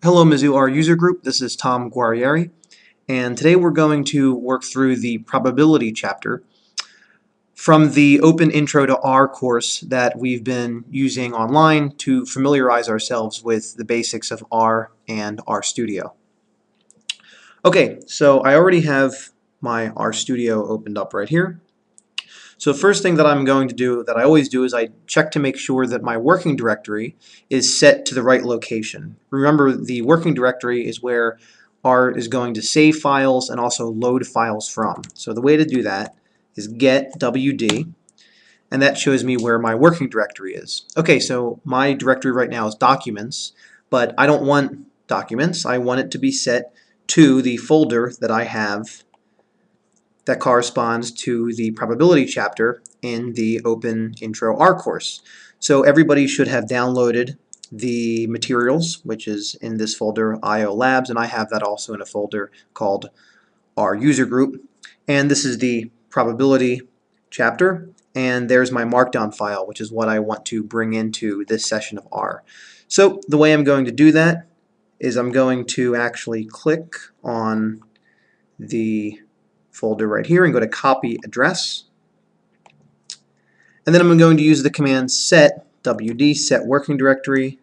Hello Mizzou R user group, this is Tom Guerrieri, and today we're going to work through the probability chapter from the Open Intro to R course that we've been using online to familiarize ourselves with the basics of R and RStudio. Okay, so I already have my RStudio opened up right here. So the first thing that I'm going to do, that I always do, is I check to make sure that my working directory is set to the right location. Remember, the working directory is where R is going to save files and also load files from. So the way to do that is get wd, and that shows me where my working directory is. Okay, so my directory right now is documents, but I don't want documents. I want it to be set to the folder that I have that corresponds to the probability chapter in the OpenIntroR course. So everybody should have downloaded the materials, which is in this folder IO Labs, and I have that also in a folder called R user group. And this is the probability chapter, and there's my markdown file, which is what I want to bring into this session of R. So the way I'm going to do that is I'm going to actually click on the folder right here and go to copy address, and then I'm going to use the command set wd, set working directory,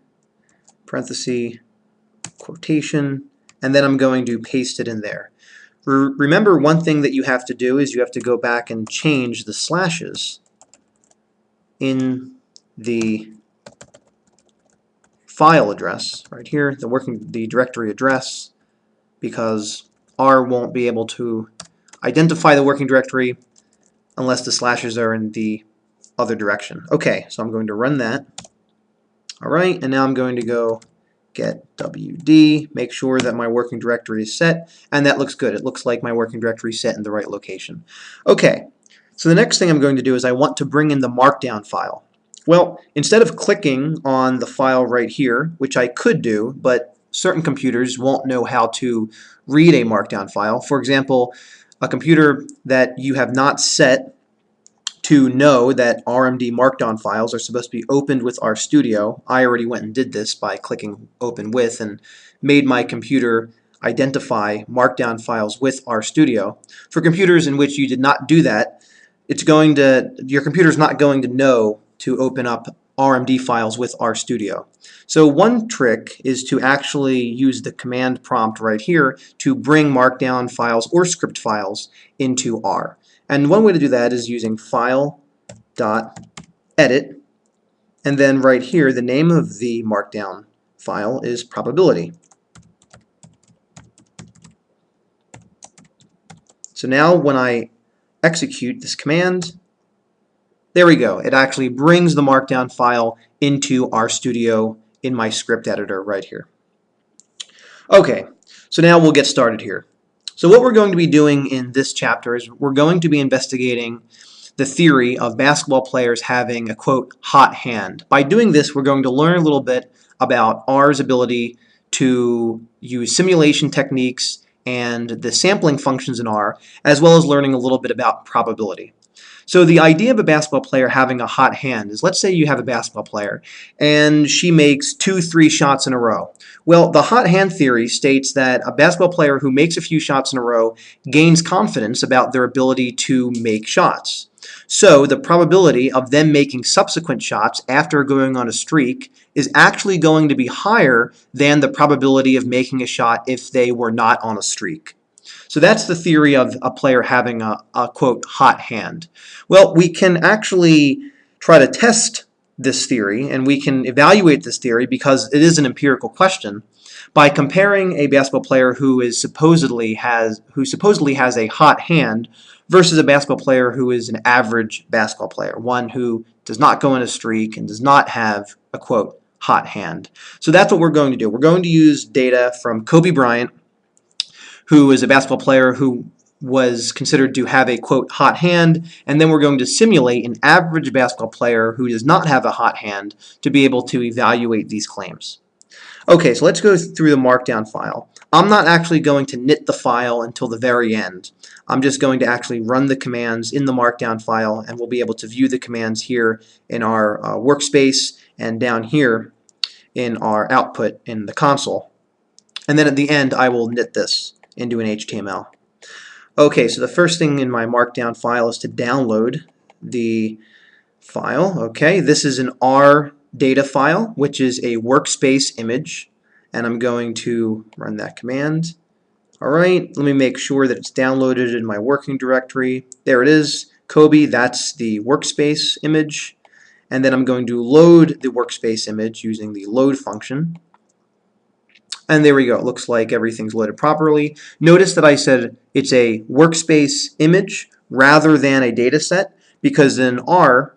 parenthesis, quotation, and then I'm going to paste it in there. Remember, one thing that you have to do is you have to go back and change the slashes in the file address right here, the directory address, because R won't be able to identify the working directory unless the slashes are in the other direction. Okay, so I'm going to run that. Alright, and now I'm going to go get wd, make sure that my working directory is set, and that looks good. It looks like my working directory is set in the right location. Okay, so the next thing I'm going to do is I want to bring in the markdown file. Well, instead of clicking on the file right here, which I could do, but certain computers won't know how to read a markdown file. For example, a computer that you have not set to know that RMD markdown files are supposed to be opened with RStudio. I already went and did this by clicking Open With and made my computer identify markdown files with RStudio. For computers in which you did not do that, your computer's not going to know to open up RMD files with RStudio. So one trick is to actually use the command prompt right here to bring markdown files or script files into R. And one way to do that is using file.edit, and then right here the name of the markdown file is probability. So now when I execute this command, there we go. It actually brings the markdown file into RStudio in my script editor right here. Okay, so now we'll get started here. So what we're going to be doing in this chapter is we're going to be investigating the theory of basketball players having a, quote, hot hand. By doing this, we're going to learn a little bit about R's ability to use simulation techniques and the sampling functions in R, as well as learning a little bit about probability. So the idea of a basketball player having a hot hand is, let's say you have a basketball player and she makes 2-3 shots in a row. Well, the hot hand theory states that a basketball player who makes a few shots in a row gains confidence about their ability to make shots. So the probability of them making subsequent shots after going on a streak is actually going to be higher than the probability of making a shot if they were not on a streak. So that's the theory of a player having a quote, hot hand. Well, we can actually try to test this theory, and we can evaluate this theory because it is an empirical question by comparing a basketball player who supposedly has a hot hand versus a basketball player who is an average basketball player, one who does not go on a streak and does not have a quote, hot hand. So that's what we're going to do. We're going to use data from Kobe Bryant, who is a basketball player who was considered to have a, quote, hot hand, and then we're going to simulate an average basketball player who does not have a hot hand to be able to evaluate these claims. Okay, so let's go through the markdown file. I'm not actually going to knit the file until the very end. I'm just going to actually run the commands in the markdown file, and we'll be able to view the commands here in our workspace and down here in our output in the console. And then at the end, I will knit this into an HTML. Okay, so the first thing in my markdown file is to download the file. Okay, this is an R data file, which is a workspace image, and I'm going to run that command. Alright, let me make sure that it's downloaded in my working directory. There it is, Kobe, that's the workspace image. And then I'm going to load the workspace image using the load function. And there we go, it looks like everything's loaded properly. Notice that I said it's a workspace image rather than a data set, because in R,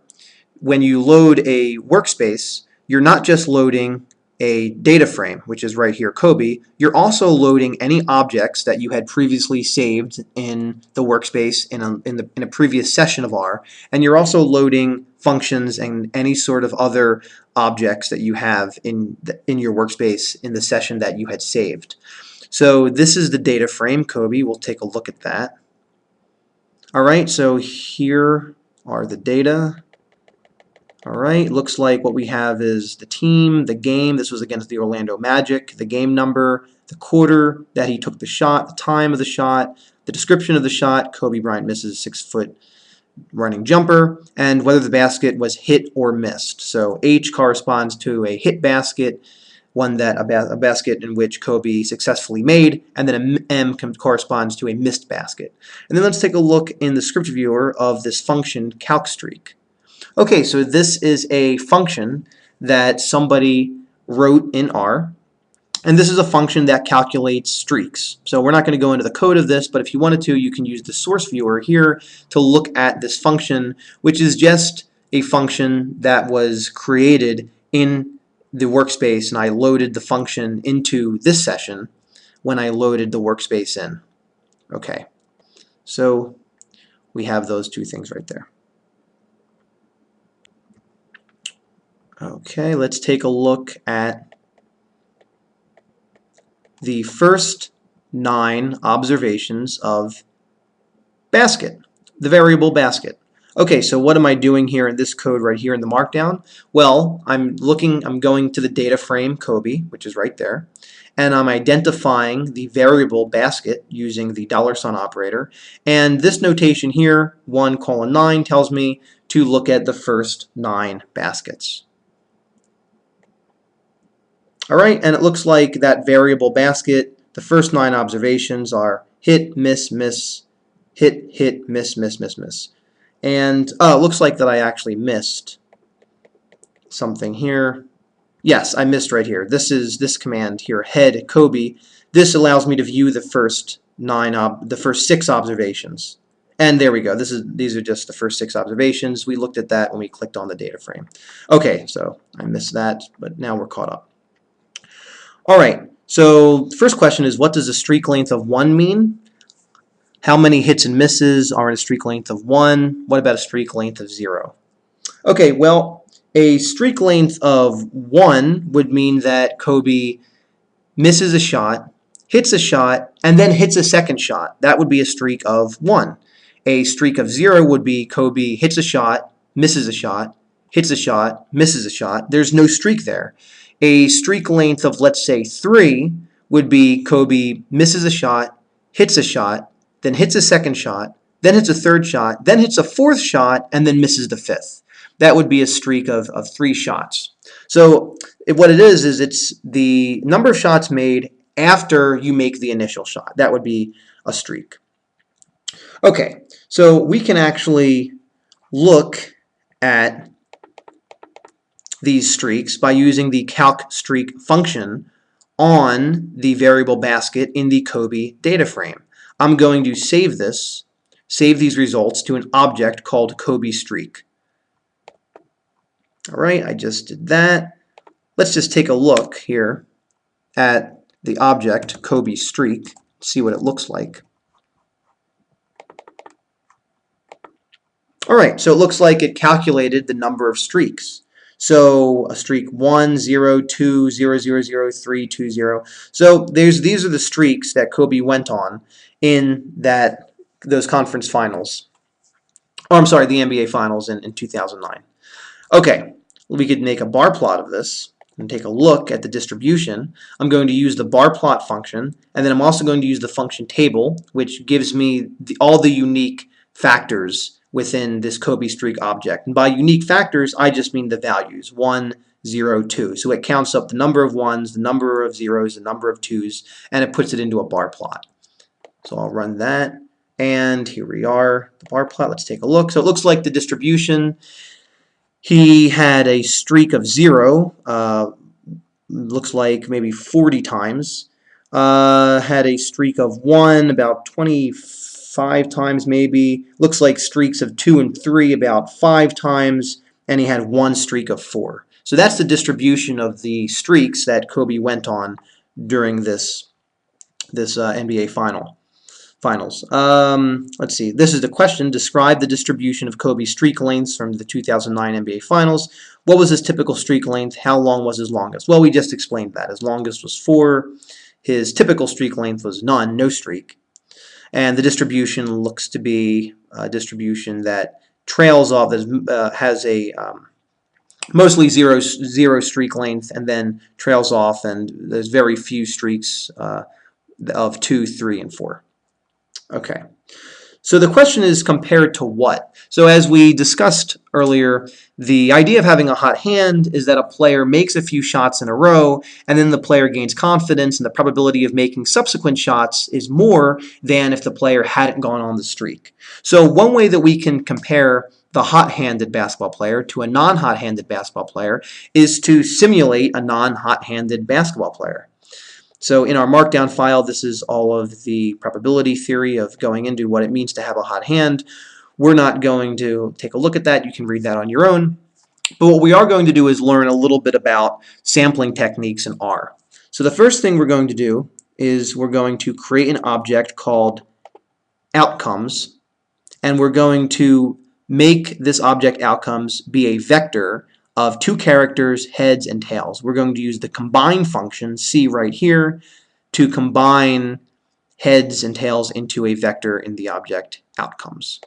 when you load a workspace, you're not just loading a data frame, which is right here, Kobe, you're also loading any objects that you had previously saved in the workspace in a previous session of R, and you're also loading functions and any sort of other objects that you have in your workspace in the session that you had saved. So this is the data frame, Kobe. We'll take a look at that. Alright, so here are the data. Alright, looks like what we have is the team, the game, this was against the Orlando Magic, the game number, the quarter that he took the shot, the time of the shot, the description of the shot, Kobe Bryant misses a 6-foot running jumper, and whether the basket was hit or missed. So H corresponds to a hit basket, one that a basket in which Kobe successfully made, and then a M corresponds to a missed basket. And then let's take a look in the script viewer of this function calcstreak. Okay, so this is a function that somebody wrote in R, and this is a function that calculates streaks. So we're not going to go into the code of this, but if you wanted to, you can use the source viewer here to look at this function, which is just a function that was created in the workspace, and I loaded the function into this session when I loaded the workspace in. Okay, so we have those two things right there. Okay, let's take a look at the first 9 observations of basket, the variable basket. Okay, so what am I doing here in this code right here in the markdown? Well, I'm going to the data frame Kobe, which is right there, and I'm identifying the variable basket using the $sign operator. And this notation here, 1:9, tells me to look at the first 9 baskets. Alright, and it looks like that variable basket, the first 9 observations are hit, miss, miss, hit, hit, miss, miss, miss, miss. And it looks like that I actually missed something here. Yes, I missed right here. This is this command here, head Kobe. This allows me to view the first 6 observations. And there we go. These are just the first 6 observations. We looked at that when we clicked on the data frame. Okay, so I missed that, but now we're caught up. Alright, so the first question is, what does a streak length of 1 mean? How many hits and misses are in a streak length of 1? What about a streak length of 0? Okay, well, a streak length of 1 would mean that Kobe misses a shot, hits a shot, and then hits a second shot. That would be a streak of 1. A streak of 0 would be Kobe hits a shot, misses a shot, hits a shot, misses a shot. There's no streak there. A streak length of, let's say, 3 would be Kobe misses a shot, hits a shot, then hits a second shot, then hits a third shot, then hits a fourth shot, and then misses the fifth. That would be a streak of 3 shots. So what it is it's the number of shots made after you make the initial shot. That would be a streak. Okay, so we can actually look at these streaks by using the calcstreak function on the variable basket in the Kobe data frame. I'm going to save these results to an object called Kobe streak. Alright, I just did that. Let's just take a look here at the object Kobe streak, see what it looks like. Alright, so it looks like it calculated the number of streaks. So a streak 1, 0, 2, 0, 0, 0, 3, 2, 0. So these are the streaks that Kobe went on in those conference finals. Oh, I'm sorry, the NBA finals in 2009. Okay, we could make a bar plot of this. and take a look at the distribution, I'm going to use the bar plot function, and then I'm also going to use the function table, which gives me all the unique factors within this Kobe streak object. And by unique factors, I just mean the values, 1, 0, 2. So it counts up the number of ones, the number of zeros, the number of twos, and it puts it into a bar plot. So I'll run that, and here we are, the bar plot. Let's take a look. So it looks like the distribution, he had a streak of 0, looks like maybe 40 times, had a streak of 1 about 25 times maybe, looks like streaks of 2 and 3 about 5 times, and he had 1 streak of 4. So that's the distribution of the streaks that Kobe went on during this NBA finals. Let's see. This is the question. Describe the distribution of Kobe's streak lengths from the 2009 NBA Finals. What was his typical streak length? How long was his longest? Well, we just explained that. His longest was 4. His typical streak length was none, no streak. And the distribution looks to be a distribution that trails off, has a mostly zero streak length, and then trails off, and there's very few streaks of 2, 3, and 4. Okay, so the question is compared to what? So as we discussed earlier, the idea of having a hot hand is that a player makes a few shots in a row, and then the player gains confidence, and the probability of making subsequent shots is more than if the player hadn't gone on the streak. So one way that we can compare the hot-handed basketball player to a non-hot-handed basketball player is to simulate a non-hot-handed basketball player. So in our markdown file, this is all of the probability theory of going into what it means to have a hot hand. We're not going to take a look at that. You can read that on your own. But what we are going to do is learn a little bit about sampling techniques in R. So the first thing we're going to do is we're going to create an object called outcomes, and we're going to make this object outcomes be a vector of 2 characters, heads and tails. We're going to use the combine function, C right here, to combine heads and tails into a vector in the object outcomes.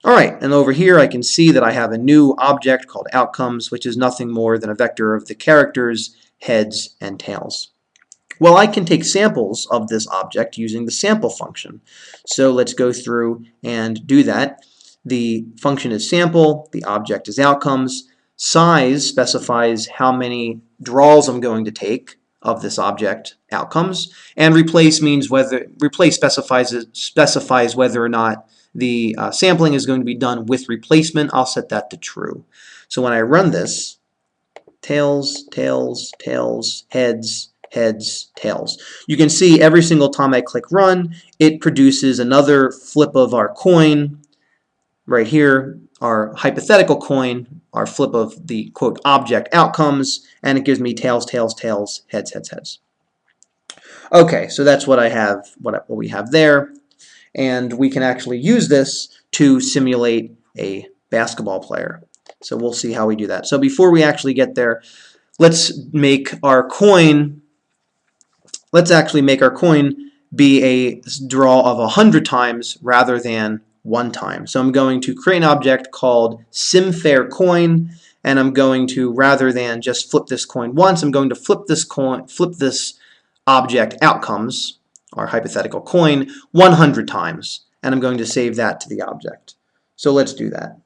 Alright, and over here I can see that I have a new object called outcomes, which is nothing more than a vector of the characters, heads, and tails. Well, I can take samples of this object using the sample function. So let's go through and do that. The function is sample, the object is outcomes. Size specifies how many draws I'm going to take of this object outcomes, and replace specifies whether or not the sampling is going to be done with replacement. I'll set that to true. So when I run this, tails, tails, tails, heads, heads, tails. You can see every single time I click run, it produces another flip of our coin. Right here, our hypothetical coin, our flip of the quote object outcomes, and it gives me tails, tails, tails, heads, heads, heads. Okay, so that's what I have, what we have there, and we can actually use this to simulate a basketball player. So we'll see how we do that. So before we actually get there, let's make our coin. Let's actually make our coin be a draw of 100 times rather than 1 time. So I'm going to create an object called SimFairCoin, and I'm going to, rather than just flip this coin once, I'm going to flip this object outcomes, our hypothetical coin, 100 times, and I'm going to save that to the object. So let's do that.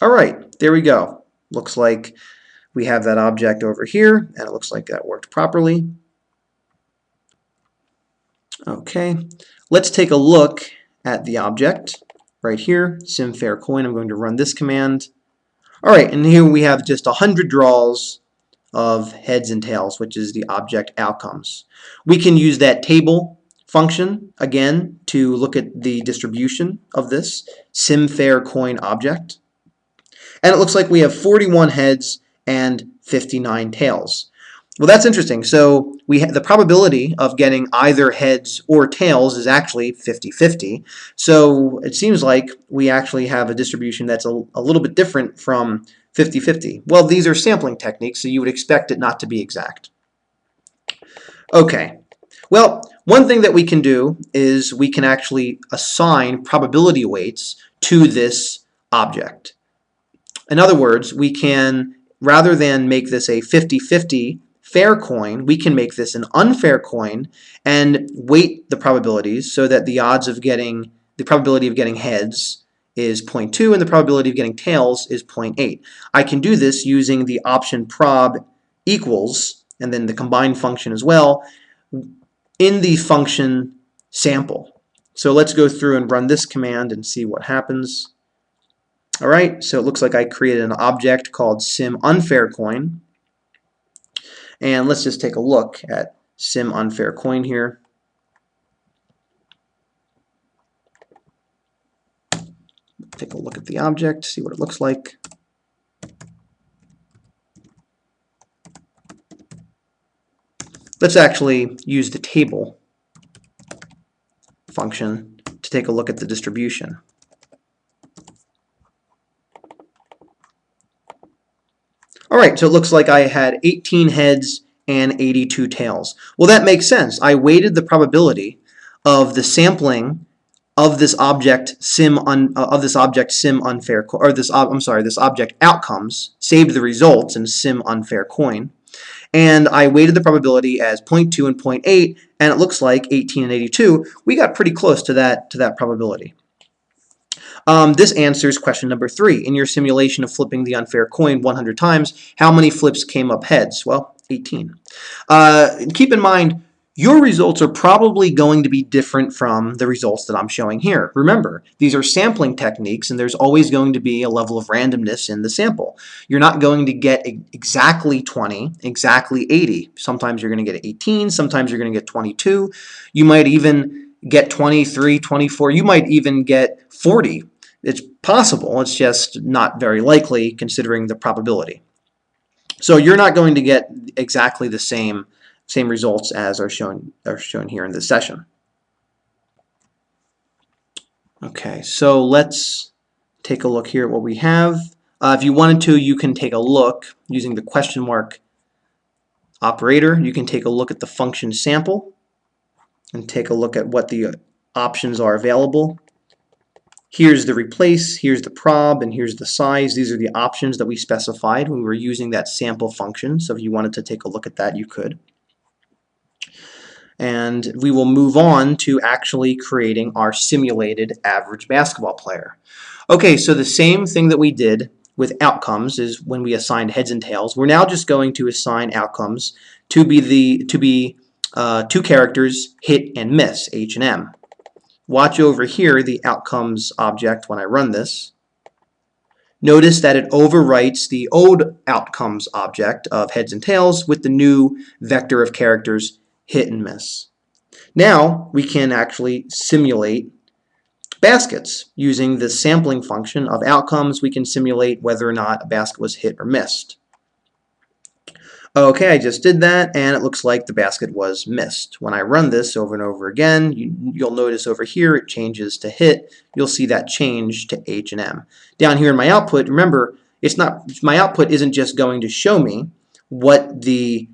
Alright, there we go. Looks like we have that object over here, and it looks like that worked properly. Okay, let's take a look at the object right here, SimFairCoin. I'm going to run this command. Alright, and here we have just 100 draws of heads and tails, which is the object outcomes. We can use that table function again to look at the distribution of this SimFairCoin object. And it looks like we have 41 heads and 59 tails. Well, that's interesting. So the probability of getting either heads or tails is actually 50-50. So it seems like we actually have a distribution that's a little bit different from 50-50. Well, these are sampling techniques, so you would expect it not to be exact. Okay. Well, one thing that we can do is we can actually assign probability weights to this object. In other words, we can, rather than make this a 50-50 fair coin, we can make this an unfair coin and weight the probabilities so that the probability of getting heads is 0.2 and the probability of getting tails is 0.8. I can do this using the option prob equals and then the combined function as well in the function sample. So let's go through and run this command and see what happens. Alright, so it looks like I created an object called SimUnfairCoin. And let's just take a look at SimUnfairCoin here. Take a look at the object, see what it looks like. Let's actually use the table function to take a look at the distribution. Alright, so it looks like I had 18 heads and 82 tails. Well, that makes sense. I weighted the probability of the sampling of this object this object outcomes, saved the results in SimUnfairCoin, and I weighted the probability as 0.2 and 0.8, and it looks like 18 and 82. We got pretty close to that probability. This answers question number 3. In your simulation of flipping the unfair coin 100 times, how many flips came up heads? Well, 18. Keep in mind, your results are probably going to be different from the results that I'm showing here. Remember, these are sampling techniques, and there's always going to be a level of randomness in the sample. You're not going to get exactly 20, exactly 80. Sometimes you're going to get 18, sometimes you're going to get 22. You might even get 23, 24. You might even get 40. It's possible. It's just not very likely considering the probability. So you're not going to get exactly the same results as are shown here in this session. Okay, so let's take a look here at what we have. If you wanted to, you can take a look using the question mark operator. You can take a look at the function sample and take a look at what the options are available. Here's the replace, here's the prob, and here's the size. These are the options that we specified when we were using that sample function. So if you wanted to take a look at that, you could. And we will move on to actually creating our simulated average basketball player. Okay, so the same thing that we did with outcomes is when we assigned heads and tails. We're now just going to assign outcomes to be two characters, hit and miss, H and M. Watch over here the outcomes object when I run this. Notice that it overwrites the old outcomes object of heads and tails with the new vector of characters hit and miss. Now we can actually simulate baskets. Using the sampling function of outcomes, we can simulate whether or not a basket was hit or missed. Okay, I just did that, and it looks like the basket was missed. When I run this over and over again, you'll notice over here it changes to hit. You'll see that change to H and M. Down here in my output, remember, my output isn't just going to show me what the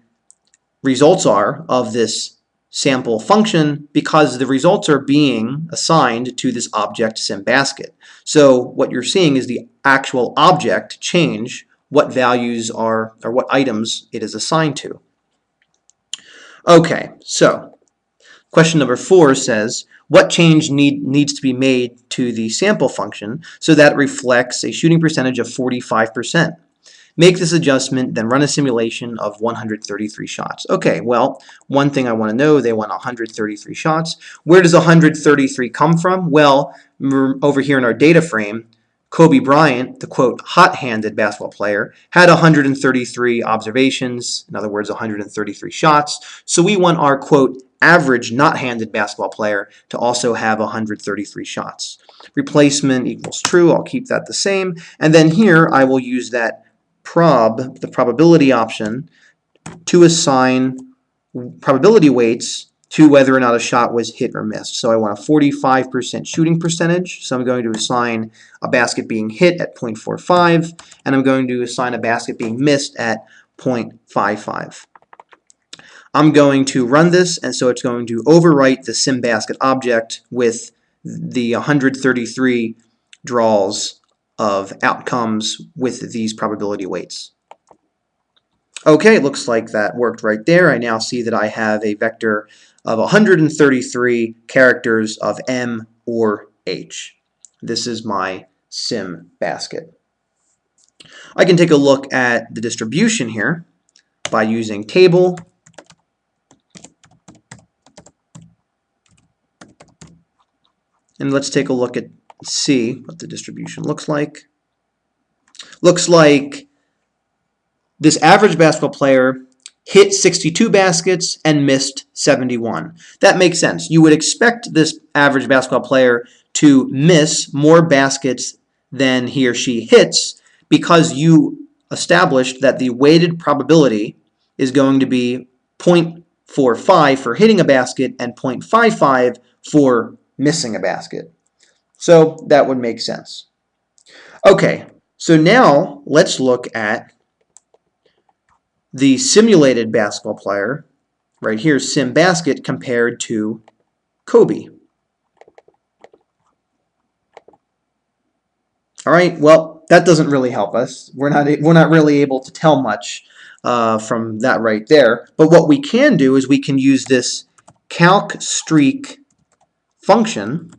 results are of this sample function because the results are being assigned to this object SimBasket. So what you're seeing is the actual object change what values are, or what items it is assigned to. Okay, so question number 4 says, what change needs to be made to the sample function so that it reflects a shooting percentage of 45%? Make this adjustment, then run a simulation of 133 shots. Okay, well, one thing I want to know, they want 133 shots. Where does 133 come from? Well, over here in our data frame, Kobe Bryant, the quote hot-handed basketball player, had 133 observations, in other words 133 shots. So we want our quote average not-handed basketball player to also have 133 shots. Replacement equals true, I'll keep that the same. And then here I will use that prob, the probability option, to assign probability weights to whether or not a shot was hit or missed. So I want a 45% shooting percentage, so I'm going to assign a basket being hit at 0.45, and I'm going to assign a basket being missed at 0.55. I'm going to run this, and so it's going to overwrite the SimBasket object with the 133 draws of outcomes with these probability weights. Okay, it looks like that worked right there. I now see that I have a vector of 133 characters of M or H. This is my sim basket. I can take a look at the distribution here by using table. And let's take a look at see what the distribution looks like. Looks like this average basketball player hit 62 baskets and missed 71. That makes sense. You would expect this average basketball player to miss more baskets than he or she hits because you established that the weighted probability is going to be 0.45 for hitting a basket and 0.55 for missing a basket. So that would make sense. Okay, so now let's look at the simulated basketball player, right here, sim basket, compared to Kobe. All right, well, that doesn't really help us. We're not really able to tell much from that right there. But what we can do is we can use this calc streak function,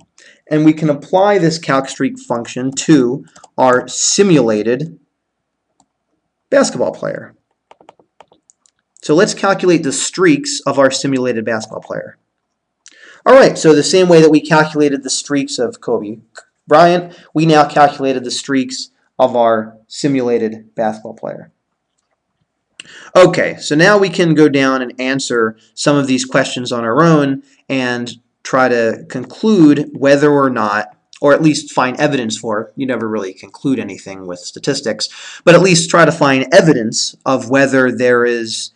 and we can apply this calc streak function to our simulated basketball player. So let's calculate the streaks of our simulated basketball player. All right, so the same way that we calculated the streaks of Kobe Bryant, we now calculated the streaks of our simulated basketball player. Okay, so now we can go down and answer some of these questions on our own and try to conclude whether or not, or at least find evidence for, you never really conclude anything with statistics, but at least try to find evidence of whether there is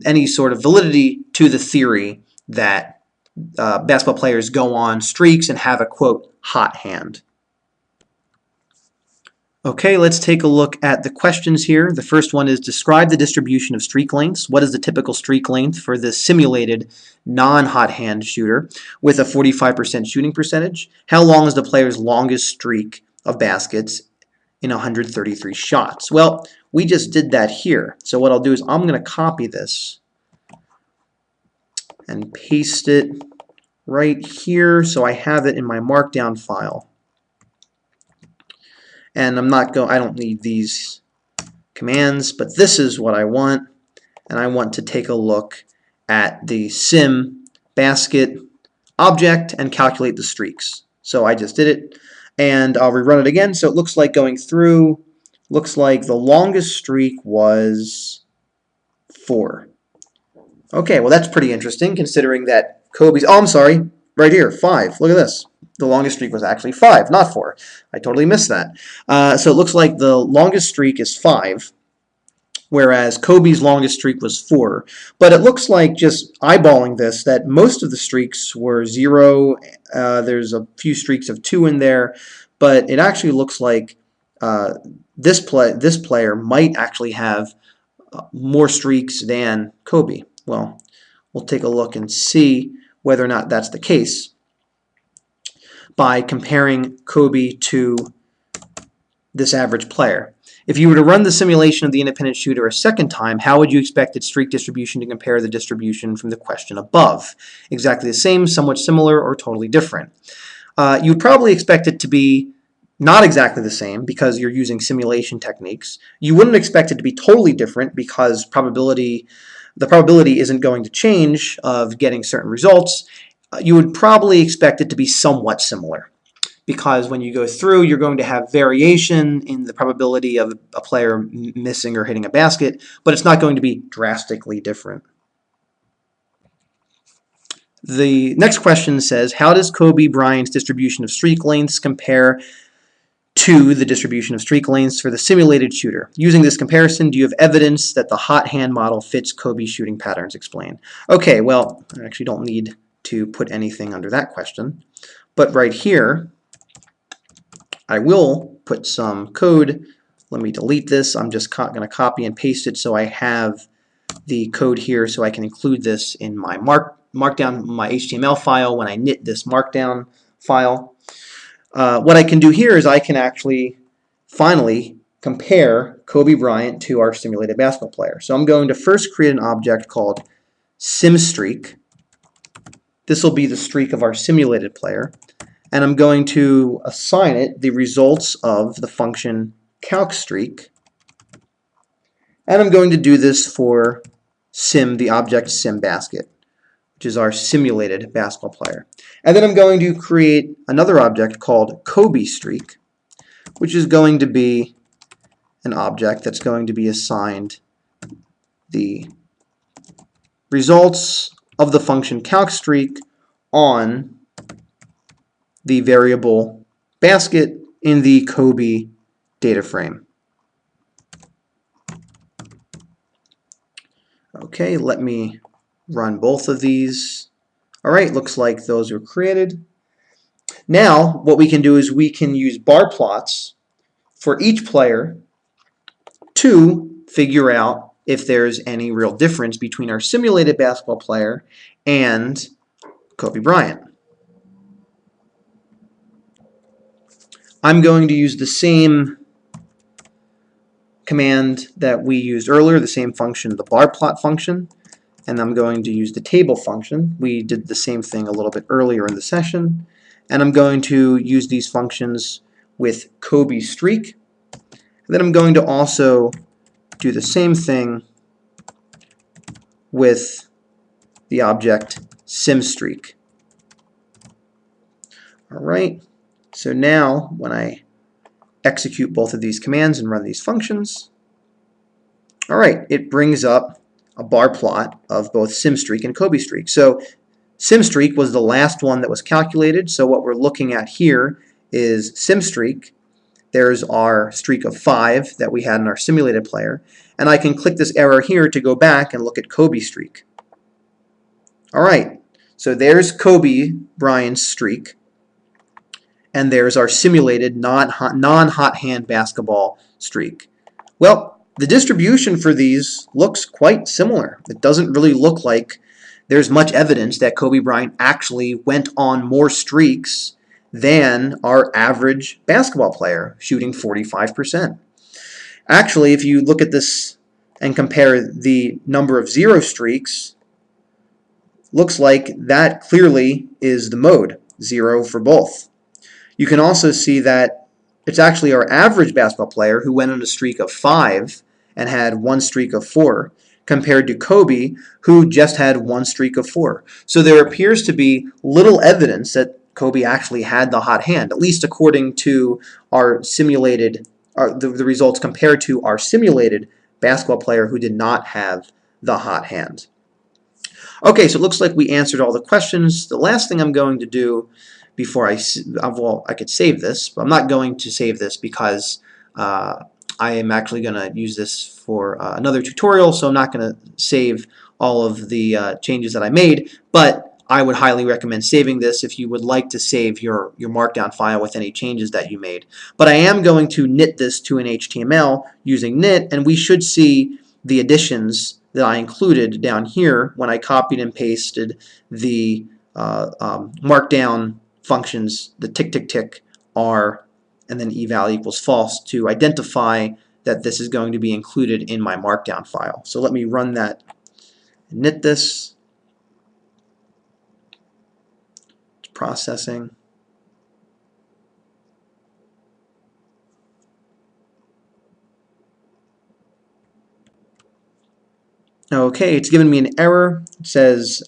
any sort of validity to the theory that basketball players go on streaks and have a, quote, hot hand. Okay, let's take a look at the questions here. The first one is describe the distribution of streak lengths. What is the typical streak length for the simulated non-hot hand shooter with a 45% shooting percentage? How long is the player's longest streak of baskets in 133 shots? Well, we just did that here. So what I'll do is I'm going to copy this and paste it right here so I have it in my markdown file. And I don't need these commands, but this is what I want. And I want to take a look at the sim basket object and calculate the streaks. So I just did it, and I'll rerun it again. So it looks like going through, looks like the longest streak was 4. Okay, well that's pretty interesting considering that Kobe's, oh I'm sorry, right here, 5. Look at this. The longest streak was actually 5, not 4. I totally missed that. So it looks like the longest streak is 5, whereas Kobe's longest streak was 4. But it looks like, just eyeballing this, that most of the streaks were 0. There's a few streaks of 2 in there, but it actually looks like this player might actually have more streaks than Kobe. Well, we'll take a look and see whether or not that's the case by comparing Kobe to this average player. If you were to run the simulation of the independent shooter a second time, how would you expect its streak distribution to compare the distribution from the question above? Exactly the same, somewhat similar, or totally different? You would probably expect it to be not exactly the same because you're using simulation techniques. You wouldn't expect it to be totally different because the probability isn't going to change of getting certain results. You would probably expect it to be somewhat similar because when you go through, you're going to have variation in the probability of a player missing or hitting a basket, but it's not going to be drastically different. The next question says, how does Kobe Bryant's distribution of streak lengths compare to the distribution of streak lengths for the simulated shooter? Using this comparison, do you have evidence that the hot hand model fits Kobe's shooting patterns? Explain. Okay, well, I actually don't need to put anything under that question, but right here I will put some code. Let me delete this. I'm just going to copy and paste it so I have the code here so I can include this in my markdown, my HTML file when I knit this markdown file. what I can do here is I can actually finally compare Kobe Bryant to our simulated basketball player. So I'm going to first create an object called SimStreak. This will be the streak of our simulated player. And I'm going to assign it the results of the function calcStreak. And I'm going to do this for sim, the object SimBasket, which is our simulated basketball player. And then I'm going to create another object called KobeStreak, which is going to be an object that's going to be assigned the results of the function calcStreak on the variable basket in the Kobe data frame. Okay, let me run both of these. All right, looks like those were created. Now, what we can do is we can use bar plots for each player to figure out if there's any real difference between our simulated basketball player and Kobe Bryant. I'm going to use the same command that we used earlier, the same function, the bar plot function, and I'm going to use the table function. We did the same thing a little bit earlier in the session, and I'm going to use these functions with KobeStreak. Then I'm going to also do the same thing with the object SimStreak. All right, so now when I execute both of these commands and run these functions, all right, it brings up a bar plot of both SimStreak and KobeStreak. So SimStreak was the last one that was calculated, so what we're looking at here is SimStreak. There's our streak of 5 that we had in our simulated player, and I can click this arrow here to go back and look at KobeStreak. All right, so there's Kobe Bryant's streak, and there's our simulated non-hot hand basketball streak. Well, the distribution for these looks quite similar. It doesn't really look like there's much evidence that Kobe Bryant actually went on more streaks than our average basketball player, shooting 45%. Actually, if you look at this and compare the number of 0 streaks, looks like that clearly is the mode, 0 for both. You can also see that it's actually our average basketball player who went on a streak of 5 and had 1 streak of 4, compared to Kobe, who just had 1 streak of 4. So there appears to be little evidence that Kobe actually had the hot hand, at least according to our simulated, the results compared to our simulated basketball player who did not have the hot hand. Okay, so it looks like we answered all the questions. The last thing I'm going to do before well, I could save this, but I'm not going to save this because I am actually going to use this for another tutorial, so I'm not going to save all of the changes that I made, but I would highly recommend saving this if you would like to save your markdown file with any changes that you made. But I am going to knit this to an HTML using knit, and we should see the additions that I included down here when I copied and pasted the markdown functions, the tick tick tick R and then eval equals false, to identify that this is going to be included in my markdown file. So let me run that and knit this. It's processing. Okay, it's given me an error. It says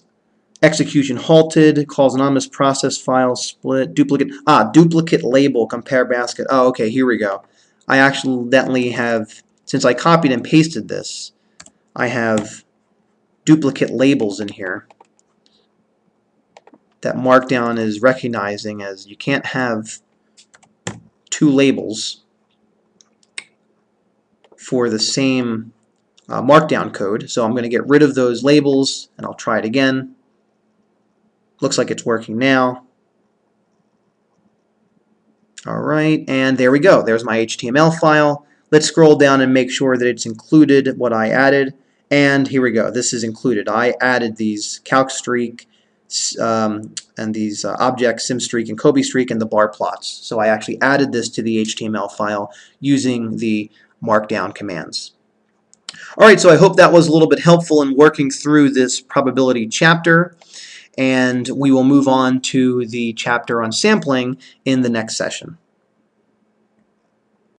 execution halted, calls anonymous process file, split, duplicate label, compare basket. Oh, okay, here we go. I accidentally have, since I copied and pasted this, I have duplicate labels in here that Markdown is recognizing as you can't have 2 labels for the same Markdown code. So I'm going to get rid of those labels and I'll try it again. Looks like it's working now. Alright, and there we go. There's my HTML file. Let's scroll down and make sure that it's included what I added. And here we go. This is included. I added these calcStreak, objects, SimStreak and CobiStreak, and the bar plots. So I actually added this to the HTML file using the markdown commands. Alright, so I hope that was a little bit helpful in working through this probability chapter, and we will move on to the chapter on sampling in the next session.